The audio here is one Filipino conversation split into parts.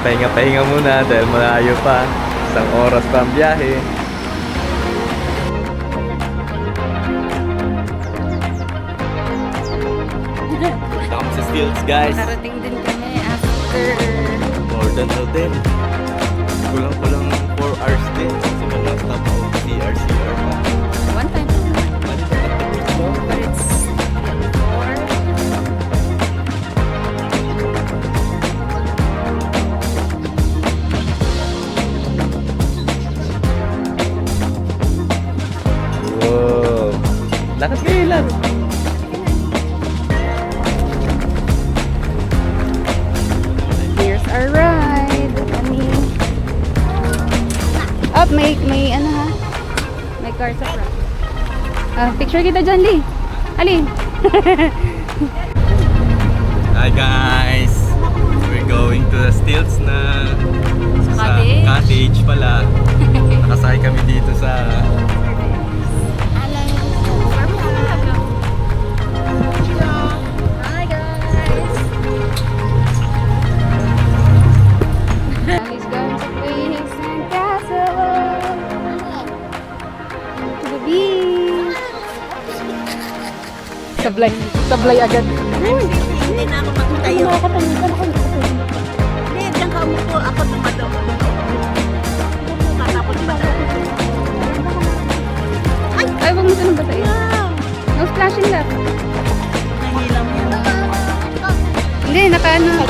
Pahinga-pahinga muna dahil malayo pa. Isang oras pa ang biyahe. Punta kami sa Stilts, guys. Narating din kami after More than a day. Kulang-kulang 4 hours din. Kasi wala stop ako. CR pa. one time. But it's 4. Wow. Lakad kayo lang. Here's our ride. Up, may ano ha? May car sa front. Picture kita dyan, Lee. Ali. Hi guys! We're going to the Stilts na Cottage? Cottage pala. Nakasakay kami dito sa Hi guys. He's going to Phoenix and Castle. To the beach. Sablay agad. Hindi na ako magtayo. Hindi, diyan ka umupo. Ako tumataw. Matapos ba daw? Ay, wag mo siya nang batain. No splashing left. Nahilam yan. Hindi, nakaano.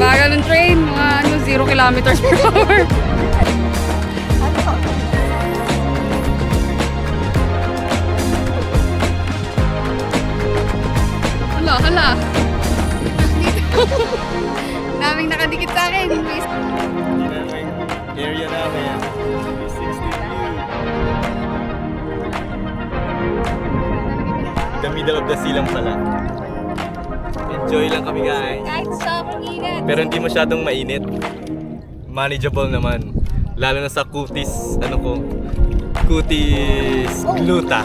Bagal ng train, mga 0 kilometers per hour. Hala. Daming nakadikit sa akin. area namin. 360 view. The middle of the sea lang pala. Enjoy lang kami guys. Kahit sobrang init. Pero hindi masyadong mainit. Manageable naman. Lalo na sa Kutis, Kutis Gluta.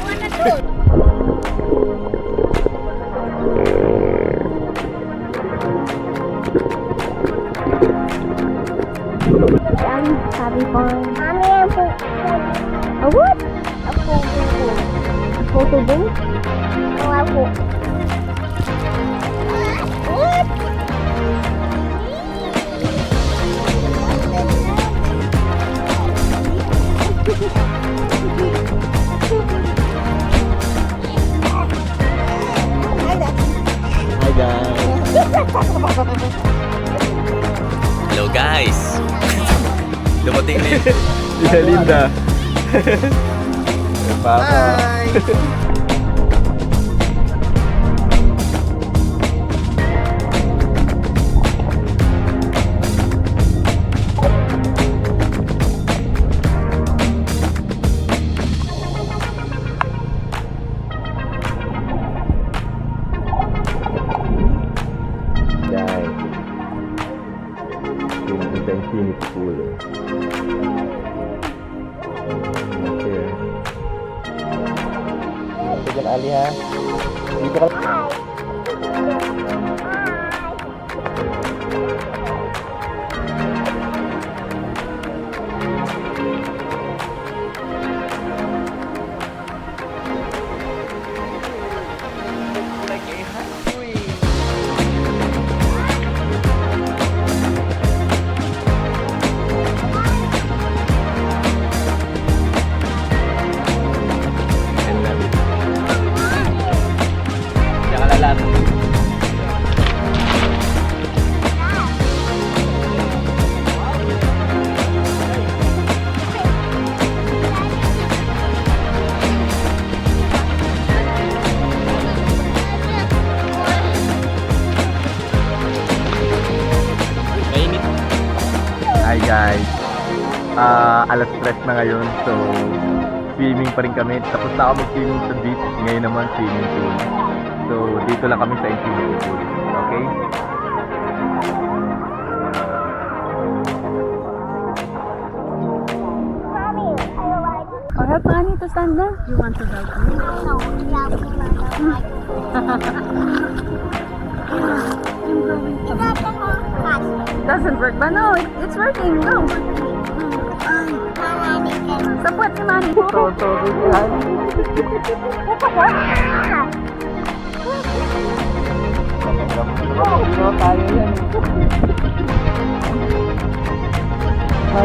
Happy fun. Mommy, a what? A photo booth. A photo booth? Oh, a photo. What? Hi guys. Hello guys. Dumating na yung Linda. Papa. Guys, yung Phoenix Pool. Okay. Sige na, Ali ha. Dito ka. Hi guys, alas 3 na ngayon, so swimming pa rin kami. Tapos na ako mag-swimming sa beach, ngayon naman swimming pool. So dito lang kami sa Infinity Pool, okay? I have money to stand there. You want to help me? No, yeah, Doesn't work ba? No, it's working. Go. Sapwat si Mami.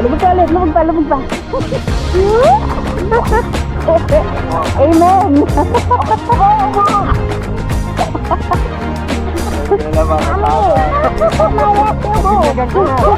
Lumag pa ulit, lumag pa. Amen. Mami, maya po.